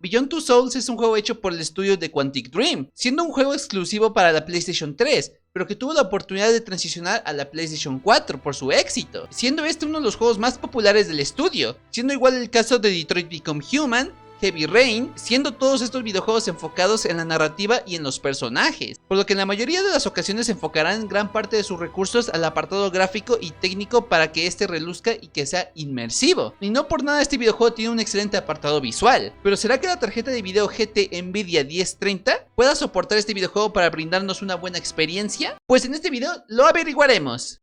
Beyond Two Souls es un juego hecho por el estudio de Quantic Dream, siendo un juego exclusivo para la PlayStation 3, pero que tuvo la oportunidad de transicionar a la PlayStation 4 por su éxito, siendo este uno de los juegos más populares del estudio, siendo igual el caso de Detroit Become Human, Heavy Rain, siendo todos estos videojuegos enfocados en la narrativa y en los personajes, por lo que en la mayoría de las ocasiones enfocarán gran parte de sus recursos al apartado gráfico y técnico para que este reluzca y que sea inmersivo. Y no por nada este videojuego tiene un excelente apartado visual, pero ¿será que la tarjeta de video GT Nvidia 1030 pueda soportar este videojuego para brindarnos una buena experiencia? Pues en este video lo averiguaremos.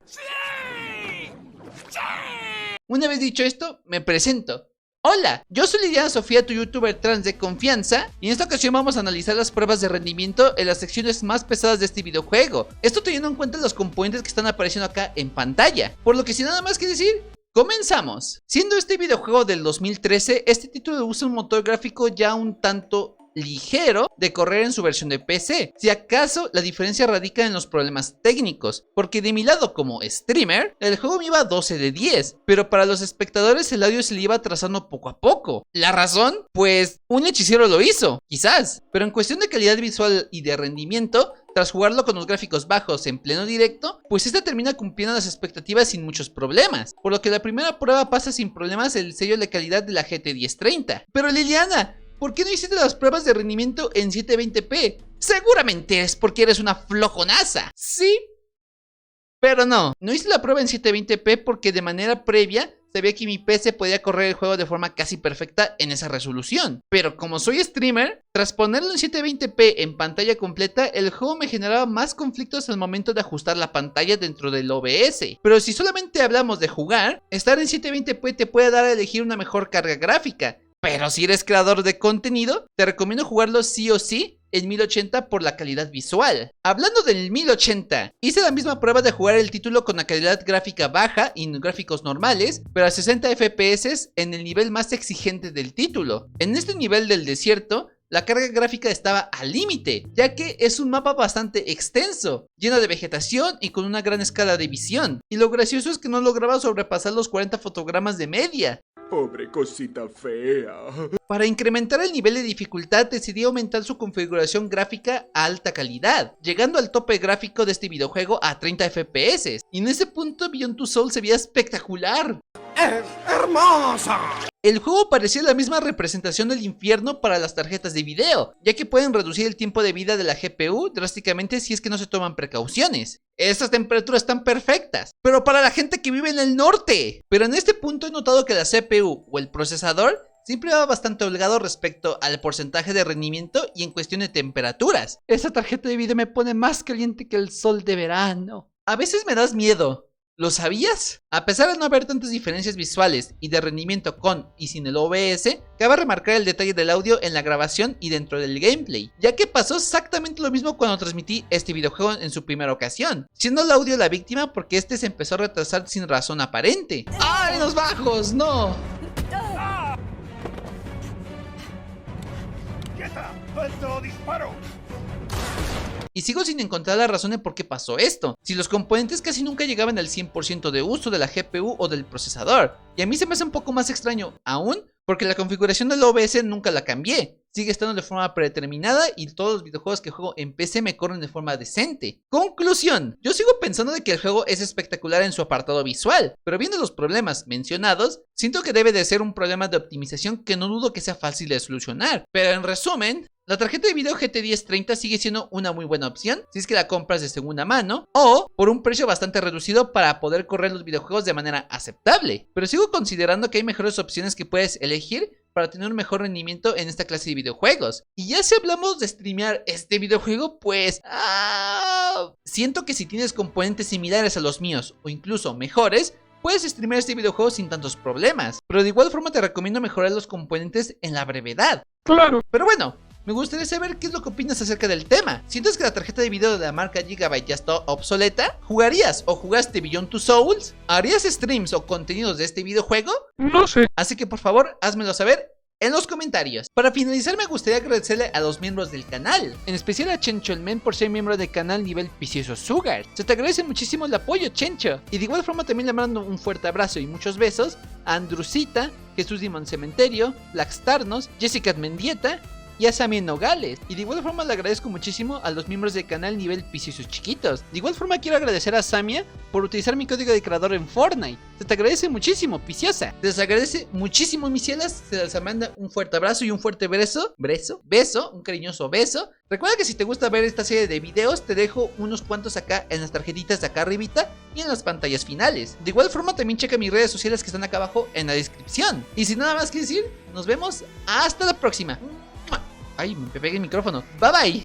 Una vez dicho esto, me presento. Hola, yo soy Liliana Sofía, tu youtuber trans de confianza, y en esta ocasión vamos a analizar las pruebas de rendimiento en las secciones más pesadas de este videojuego, esto teniendo en cuenta los componentes que están apareciendo acá en pantalla, por lo que sin nada más que decir, comenzamos. Siendo este videojuego del 2013, este título usa un motor gráfico ya un tanto ligero de correr en su versión de PC. Si acaso la diferencia radica en los problemas técnicos, porque de mi lado como streamer, el juego me iba a 12 de 10, pero para los espectadores el audio se le iba atrasando poco a poco. ¿La razón? Pues un hechicero lo hizo, quizás, pero en cuestión de calidad visual y de rendimiento, tras jugarlo con los gráficos bajos en pleno directo, pues esta termina cumpliendo las expectativas sin muchos problemas, por lo que la primera prueba pasa sin problemas el sello de calidad de la GT 1030. Pero Liliana, ¿por qué no hiciste las pruebas de rendimiento en 720p? Seguramente es porque eres una flojonaza. Sí, pero no hice la prueba en 720p porque de manera previa sabía que mi PC podía correr el juego de forma casi perfecta en esa resolución. Pero como soy streamer, tras ponerlo en 720p en pantalla completa, el juego me generaba más conflictos al momento de ajustar la pantalla dentro del OBS. Pero si solamente hablamos de jugar, estar en 720p te puede dar a elegir una mejor carga gráfica. Pero si eres creador de contenido, te recomiendo jugarlo sí o sí en 1080 por la calidad visual. Hablando del 1080, hice la misma prueba de jugar el título con la calidad gráfica baja y gráficos normales, pero a 60 FPS en el nivel más exigente del título. En este nivel del desierto, la carga gráfica estaba al límite, ya que es un mapa bastante extenso, lleno de vegetación y con una gran escala de visión. Y lo gracioso es que no lograba sobrepasar los 40 fotogramas de media. Pobre cosita fea. Para incrementar el nivel de dificultad decidí aumentar su configuración gráfica a alta calidad, llegando al tope gráfico de este videojuego a 30 FPS. Y en ese punto Beyond Two Souls se veía espectacular. ¡Es hermosa! El juego parecía la misma representación del infierno para las tarjetas de video, ya que pueden reducir el tiempo de vida de la GPU drásticamente si es que no se toman precauciones. Estas temperaturas están perfectas, pero para la gente que vive en el norte. Pero en este punto he notado que la CPU o el procesador siempre va bastante holgado respecto al porcentaje de rendimiento y en cuestión de temperaturas. Esta tarjeta de video me pone más caliente que el sol de verano. A veces me das miedo. ¿Lo sabías? A pesar de no haber tantas diferencias visuales y de rendimiento con y sin el OBS, cabe remarcar el detalle del audio en la grabación y dentro del gameplay, ya que pasó exactamente lo mismo cuando transmití este videojuego en su primera ocasión, siendo el audio la víctima porque este se empezó a retrasar sin razón aparente. ¡Ay, los bajos! ¡No! ¡Quieta! ¡Alto disparo! Y sigo sin encontrar la razón de por qué pasó esto, si los componentes casi nunca llegaban al 100% de uso de la GPU o del procesador. Y a mí se me hace un poco más extraño aún, porque la configuración del OBS nunca la cambié. Sigue estando de forma predeterminada y todos los videojuegos que juego en PC me corren de forma decente. Conclusión, yo sigo pensando de que el juego es espectacular en su apartado visual, pero viendo los problemas mencionados, siento que debe de ser un problema de optimización que no dudo que sea fácil de solucionar. Pero en resumen, la tarjeta de video GT 1030 sigue siendo una muy buena opción si es que la compras de segunda mano o por un precio bastante reducido para poder correr los videojuegos de manera aceptable. Pero sigo considerando que hay mejores opciones que puedes elegir para tener un mejor rendimiento en esta clase de videojuegos. Y ya si hablamos de streamear este videojuego, pues siento que si tienes componentes similares a los míos o incluso mejores, puedes streamear este videojuego sin tantos problemas. Pero de igual forma te recomiendo mejorar los componentes en la brevedad. Claro. Pero bueno, me gustaría saber qué es lo que opinas acerca del tema. ¿Sientes que la tarjeta de video de la marca Gigabyte ya está obsoleta? ¿Jugarías o jugaste Beyond Two Souls? ¿Harías streams o contenidos de este videojuego? No sé. Así que por favor, házmelo saber en los comentarios. Para finalizar, me gustaría agradecerle a los miembros del canal, en especial a Chencho el Men por ser miembro del canal nivel Vicioso Sugar. Se te agradece muchísimo el apoyo, Chencho. Y de igual forma también le mando un fuerte abrazo y muchos besos a Andrucita, Jesús Dimon Cementerio, Blackstarnos, Jessica Mendieta y a Samien Nogales. Y de igual forma le agradezco muchísimo a los miembros del canal nivel Viciosos Chiquitos. De igual forma quiero agradecer a Samia por utilizar mi código de creador en Fortnite. Se te agradece muchísimo, Viciosa. Se les agradece muchísimo, mis cielas. Se les manda un fuerte abrazo y un fuerte beso, un cariñoso beso. Recuerda que si te gusta ver esta serie de videos, te dejo unos cuantos acá en las tarjetitas de acá arribita y en las pantallas finales. De igual forma también checa mis redes sociales que están acá abajo en la descripción. Y sin nada más que decir, nos vemos hasta la próxima. Ay, me pegué el micrófono. Bye bye.